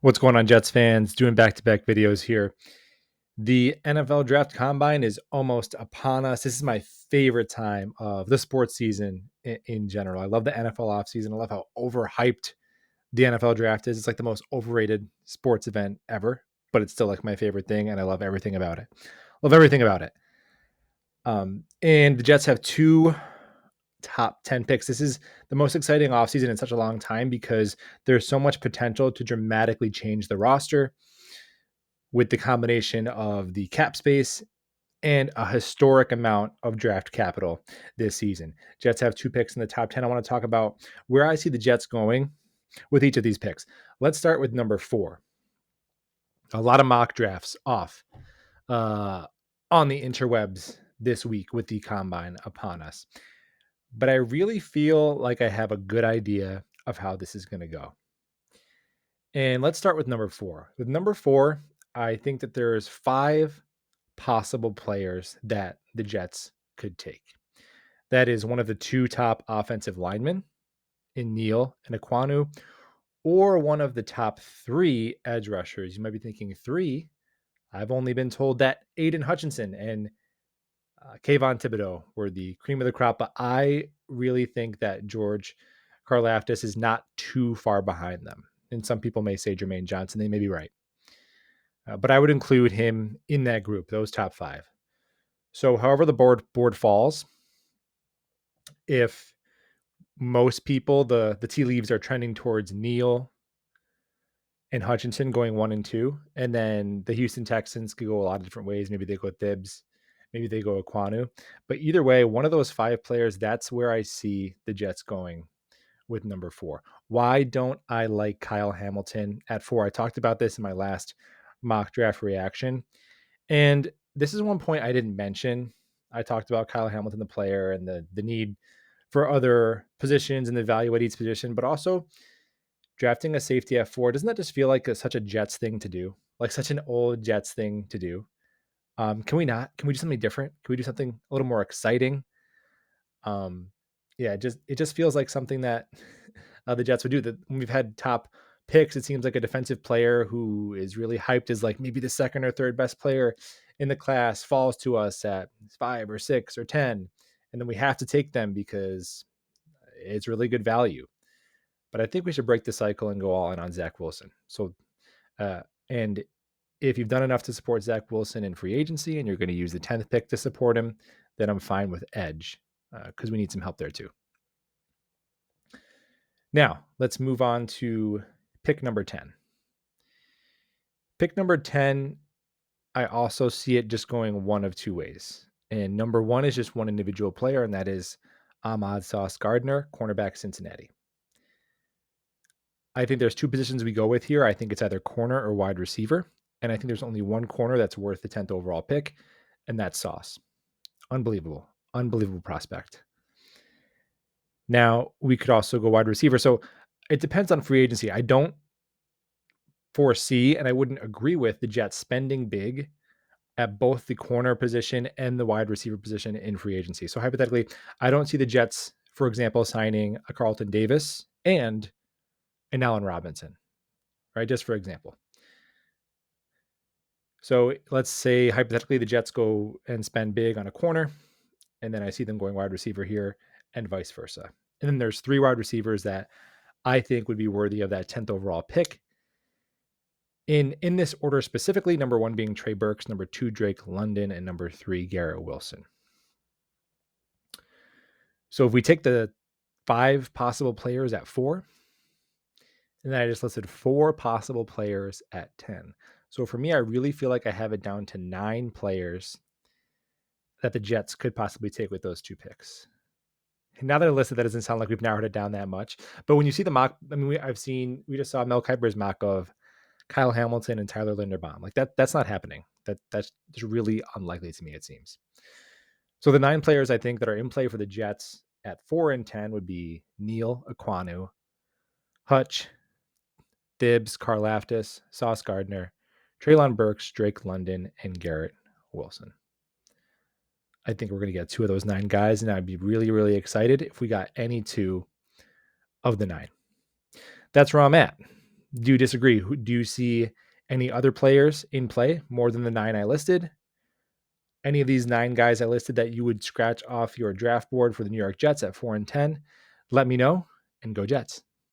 What's going on, Jets fans? Doing back-to-back videos here. The NFL Draft Combine is almost upon us. This is my favorite time of the sports season in general. I love the NFL offseason. I love how overhyped the NFL Draft is. It's like the most overrated sports event ever, but it's still like my favorite thing, and I love everything about it. Love everything about it. And the Jets have two top 10 picks. This is the most exciting offseason in such a long time because there's so much potential to dramatically change the roster with the combination of the cap space and a historic amount of draft capital this season. Jets have two picks in the top 10. I want to talk about where I see the Jets going with each of these picks. Let's start with number 4. A lot of mock drafts off on the interwebs this week with the combine upon us. But I really feel like I have a good idea of how this is going to go. And let's start with number 4. With number 4, I think that there's 5 possible players that the Jets could take. That is one of the 2 top offensive linemen in Neal and Ekwonu, or one of the top 3 edge rushers. You might be thinking 3. I've only been told that Aiden Hutchinson and Kayvon Thibodeau were the cream of the crop, but I really think that George Karlaftis is not too far behind them. And some people may say Jermaine Johnson. They may be right. But I would include him in that group, those top 5. So however the board falls, if most people, the tea leaves are trending towards Neal and Hutchinson going 1 and 2, and then the Houston Texans could go a lot of different ways. Maybe they go Thibs, maybe they go Ekwonu. But either way, one of those 5 players, that's where I see the Jets going with number 4. Why don't I like Kyle Hamilton at 4? I talked about this in my last mock draft reaction. And this is one point I didn't mention. I talked about Kyle Hamilton, the player, and the need for other positions and the value at each position, but also drafting a safety at 4. Doesn't that just feel like such a Jets thing to do? Like such an old Jets thing to do? Can we not? Can we do something different? Can we do something a little more exciting? Yeah, it just feels like something that the Jets would do. That when we've had top picks, it seems like a defensive player who is really hyped as like maybe the second or third best player in the class falls to us at 5 or 6 or 10, and then we have to take them because it's really good value. But I think we should break the cycle and go all in on Zach Wilson. So, and if you've done enough to support Zach Wilson in free agency and you're going to use the 10th pick to support him, then I'm fine with edge because we need some help there too. Now, let's move on to pick number 10. Pick number 10, I also see it just going one of 2 ways. And number 1 is just one individual player, and that is Ahmad Sauce Gardner, cornerback, Cincinnati. I think there's 2 positions we go with here. I think it's either corner or wide receiver. And I think there's only one corner that's worth the 10th overall pick, and that's Sauce. Unbelievable prospect. Now, we could also go wide receiver. So it depends on free agency. I don't foresee, and I wouldn't agree with, the Jets spending big at both the corner position and the wide receiver position in free agency. So hypothetically, I don't see the Jets, for example, signing a Carlton Davis and an Allen Robinson, right? Just for example. So let's say hypothetically the Jets go and spend big on a corner, and then I see them going wide receiver here and vice versa. And then there's 3 wide receivers that I think would be worthy of that 10th overall pick. In this order specifically, number 1 being Trey Burks, number 2 Drake London, and number 3 Garrett Wilson. So if we take the 5 possible players at 4, and then I just listed 4 possible players at 10. So for me, I really feel like I have it down to 9 players that the Jets could possibly take with those 2 picks. And now that I listed, that doesn't sound like we've narrowed it down that much. But when you see the mock, I mean, we just saw Mel Kiper's mock of Kyle Hamilton and Tyler Linderbaum. Like that's not happening. That's just really unlikely to me, it seems. So the 9 players I think that are in play for the Jets at 4 and 10 would be Neal, Ekwonu, Hutch, Thibs, Karlaftis, Sauce Gardner, Treylon Burks, Drake London, and Garrett Wilson. I think we're going to get 2 of those 9 guys, and I'd be really, really excited if we got any 2 of the 9. That's where I'm at. Do you disagree? Do you see any other players in play more than the 9 I listed? Any of these 9 guys I listed that you would scratch off your draft board for the New York Jets at 4 and 10? Let me know, and go Jets.